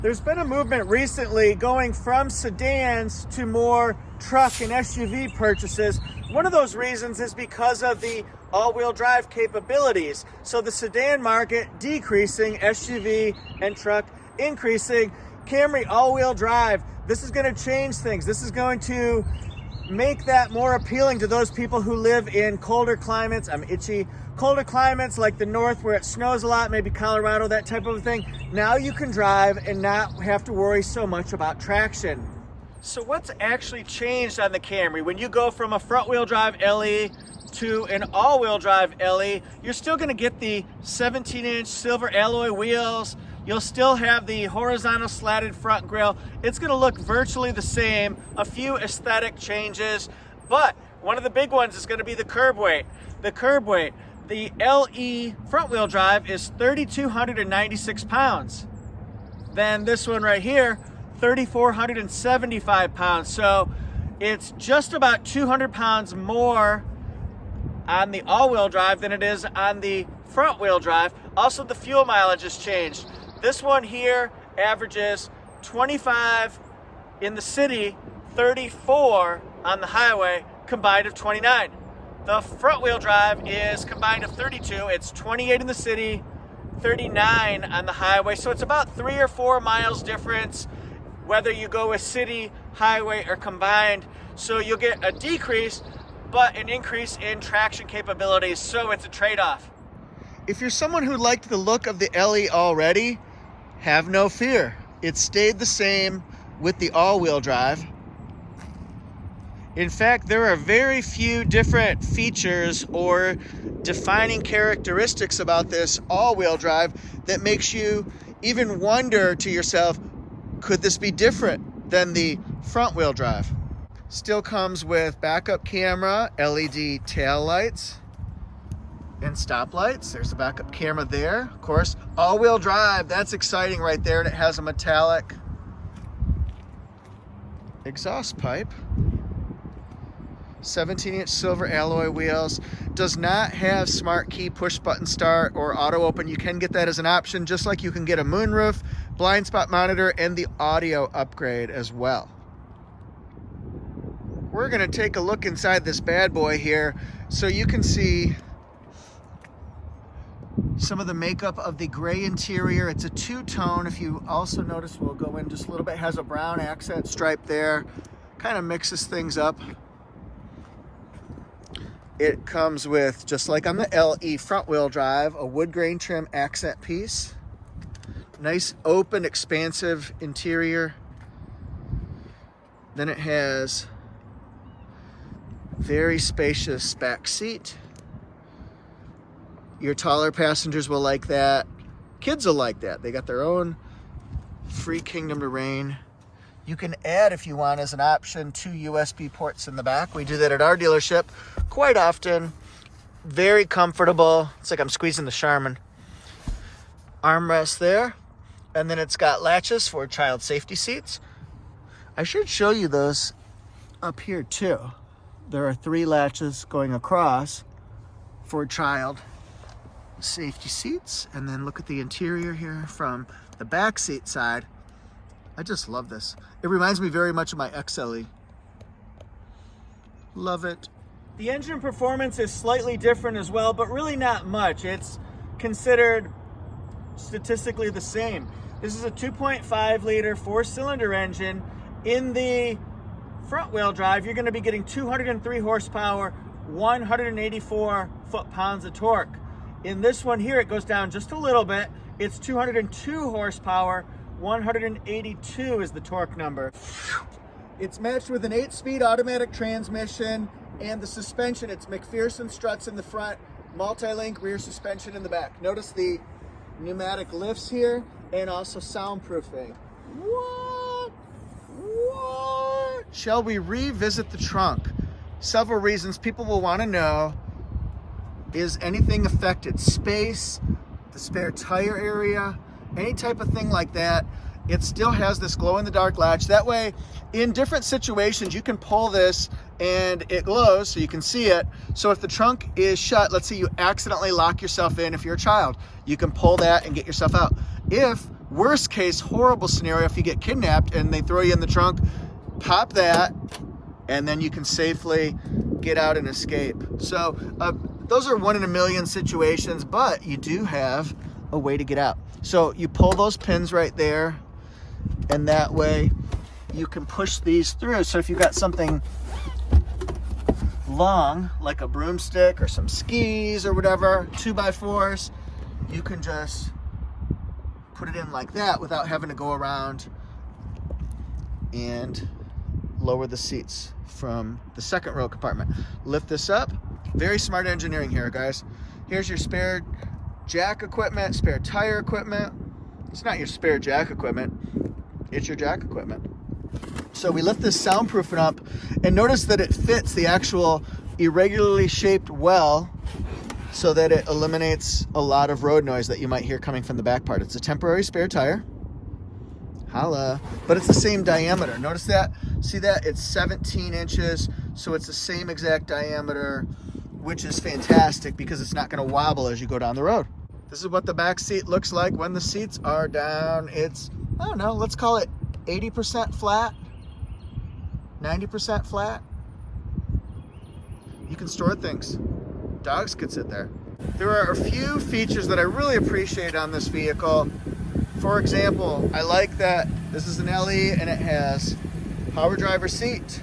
There's been a movement recently going from sedans to more truck and SUV purchases. One of those reasons is because of the all-wheel drive capabilities. So the sedan market decreasing, SUV and truck increasing. Camry all-wheel drive, this is going to change things. This is going to make that more appealing to those people who live in colder climates. I'm itchy. Colder climates like the north where it snows a lot, maybe Colorado, that type of thing. Now you can drive and not have to worry so much about traction. So what's actually changed on the Camry? When you go from a front-wheel drive LE to an all-wheel drive LE, you're still going to get the 17-inch silver alloy wheels. You'll still have the horizontal slatted front grille. It's going to look virtually the same, a few aesthetic changes, but one of the big ones is going to be the curb weight. The curb weight. The LE front-wheel drive is 3,296 pounds. Then this one right here, 3,475 pounds. So it's just about 200 pounds more on the all-wheel drive than it is on the front-wheel drive. Also, the fuel mileage has changed. This one here averages 25 in the city, 34 on the highway, combined of 29. The front-wheel drive is combined of 32. It's 28 in the city, 39 on the highway. So it's about 3 or 4 miles difference whether you go with city, highway, or combined. So you'll get a decrease, but an increase in traction capabilities. So it's a trade-off. If you're someone who liked the look of the LE already, have no fear. It stayed the same with the all-wheel drive. In fact, there are very few different features or defining characteristics about this all-wheel drive that makes you even wonder to yourself, could this be different than the front-wheel drive? Still comes with backup camera, LED tail lights, and stop lights. There's a backup camera there. Of course, all-wheel drive, that's exciting right there. And it has a metallic exhaust pipe. 17-inch silver alloy wheels. Does not have smart key, push button start, or auto open. You can get that as an option, just like you can get a moonroof, blind spot monitor, and the audio upgrade as well. We're gonna take a look inside this bad boy here so you can see some of the makeup of the gray interior. It's a two-tone. If you also notice, we'll go in just a little bit, has a brown accent stripe there. Kind of mixes things up. It comes with, just like on the LE front-wheel drive, a wood grain trim accent piece. Nice, open, expansive interior. Then it has very spacious back seat. Your taller passengers will like that. Kids will like that. They got their own free kingdom to reign. You can add, if you want, as an option, 2 USB ports in the back. We do that at our dealership quite often. Very comfortable. It's like I'm squeezing the Charmin. Armrest there. And then it's got latches for child safety seats. I should show you those up here too. There are 3 latches going across for child safety seats. And then look at the interior here from the back seat side. I just love this. It reminds me very much of my XLE. Love it. The engine performance is slightly different as well, but really not much. It's considered statistically the same. This is a 2.5 liter 4-cylinder engine. In the front wheel drive, you're going to be getting 203 horsepower, 184 foot-pounds of torque. In this one here, it goes down just a little bit. It's 202 horsepower, 182 is the torque number. It's matched with an 8-speed automatic transmission, and the suspension, it's McPherson struts in the front, multi-link rear suspension in the back. Notice the pneumatic lifts here, and also soundproofing. What? Shall we revisit the trunk? Several reasons people will want to know. Is anything affected? Space, the spare tire area, any type of thing like that. It still has this glow-in-the-dark latch. That way, in different situations, you can pull this and it glows so you can see it. So if the trunk is shut, let's say you accidentally lock yourself in if you're a child, you can pull that and get yourself out. If Worst case, horrible scenario, if you get kidnapped and they throw you in the trunk, pop that, and then you can safely get out and escape. So those are 1 in a million situations, but you do have a way to get out. So you pull those pins right there, and that way you can push these through. So if you've got something long, like a broomstick or some skis or whatever, 2x4s, you can just put it in like that without having to go around and lower the seats from the second row compartment. Lift this up. Very smart engineering here, guys. Here's your spare jack equipment, spare tire equipment. It's not your spare jack equipment, it's your jack equipment. So we lift this soundproofing up, and notice that it fits the actual irregularly shaped well so that it eliminates a lot of road noise that you might hear coming from the back part. It's a temporary spare tire. Holla. But it's the same diameter. Notice that? See that? It's 17 inches, so it's the same exact diameter, which is fantastic because it's not going to wobble as you go down the road. This is what the back seat looks like when the seats are down. It's, I don't know, let's call it 80% flat, 90% flat. You can store things. Dogs could sit there. There are a few features that I really appreciate on this vehicle. For example, I like that this is an LE and it has power driver seat,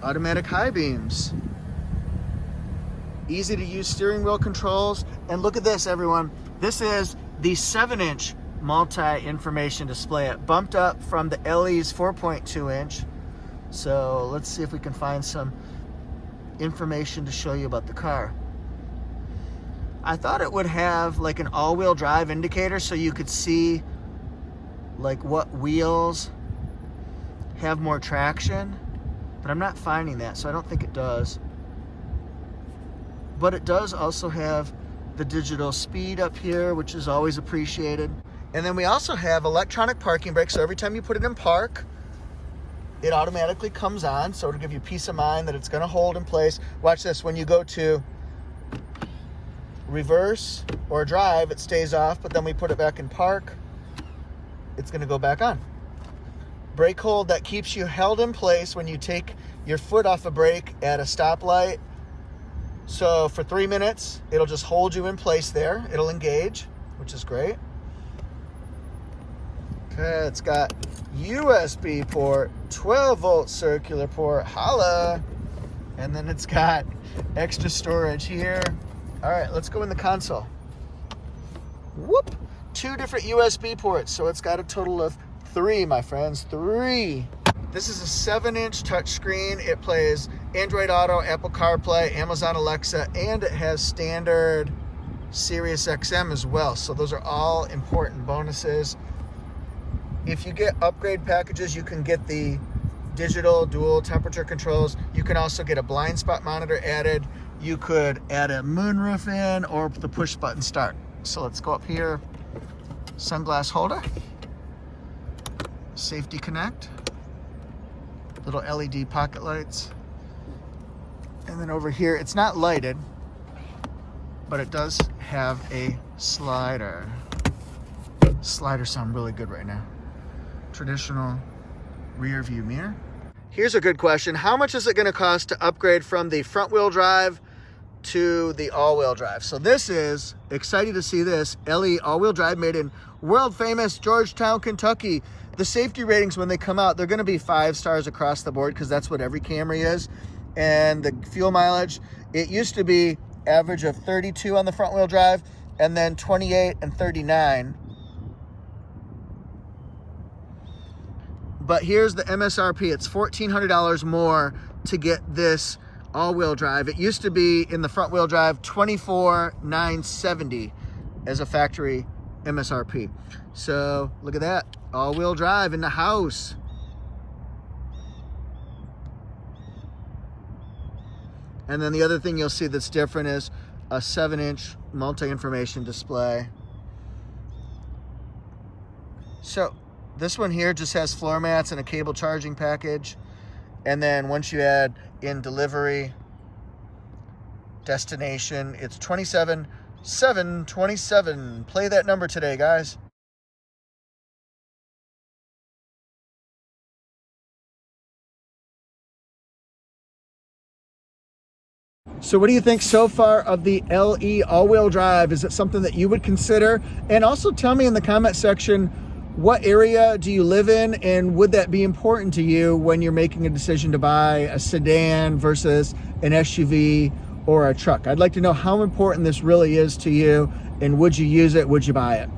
automatic high beams, easy to use steering wheel controls, and look at this, everyone. This is the 7-inch multi-information display. It bumped up from the LE's 4.2 inch. So let's see if we can find some information to show you about the car. I thought it would have like an all-wheel drive indicator so you could see like what wheels have more traction, but I'm not finding that, so I don't think it does. But it does also have the digital speed up here, which is always appreciated. And then we also have electronic parking brakes, so every time you put it in park, it automatically comes on, so it'll give you peace of mind that it's going to hold in place. Watch this, when you go to reverse or drive, it stays off, but then we put it back in park, it's going to go back on. Brake hold, that keeps you held in place when you take your foot off a brake at a stoplight. So for 3 minutes, it'll just hold you in place there. It'll engage, which is great. Okay, it's got USB port, 12-volt circular port, holla. And then it's got extra storage here. All right, let's go in the console. Whoop, 2 different USB ports. So it's got a total of 3, my friends, 3. This is a 7-inch touchscreen. It plays Android Auto, Apple CarPlay, Amazon Alexa, and it has standard Sirius XM as well. So those are all important bonuses. If you get upgrade packages, you can get the digital dual temperature controls. You can also get a blind spot monitor added. You could add a moonroof in or the push button start. So let's go up here. Sunglass holder. Safety connect. Little LED pocket lights. And then over here, it's not lighted, but it does have a slider. Sliders sound really good right now. Traditional rear view mirror. Here's a good question. How much is it going to cost to upgrade from the front wheel drive to the all-wheel drive? So this is, excited to see this, LE all-wheel drive made in world famous Georgetown, Kentucky. The safety ratings when they come out, they're going to be 5 stars across the board because that's what every Camry is. And the fuel mileage, it used to be average of 32 on the front wheel drive and then 28 and 39. But here's the MSRP. It's $1,400 more to get this all-wheel drive. It used to be in the front wheel drive $24,970 as a factory MSRP. So look at that, all-wheel drive in the house. And then the other thing you'll see that's different is a 7-inch multi-information display. So this one here just has floor mats and a cable charging package. And then once you add in delivery, destination, it's $27,727. Play that number today, guys. So what do you think so far of the LE all-wheel drive? Is it something that you would consider? And also tell me in the comment section, what area do you live in, and would that be important to you when you're making a decision to buy a sedan versus an SUV or a truck? I'd like to know how important this really is to you, and would you use it? Would you buy it?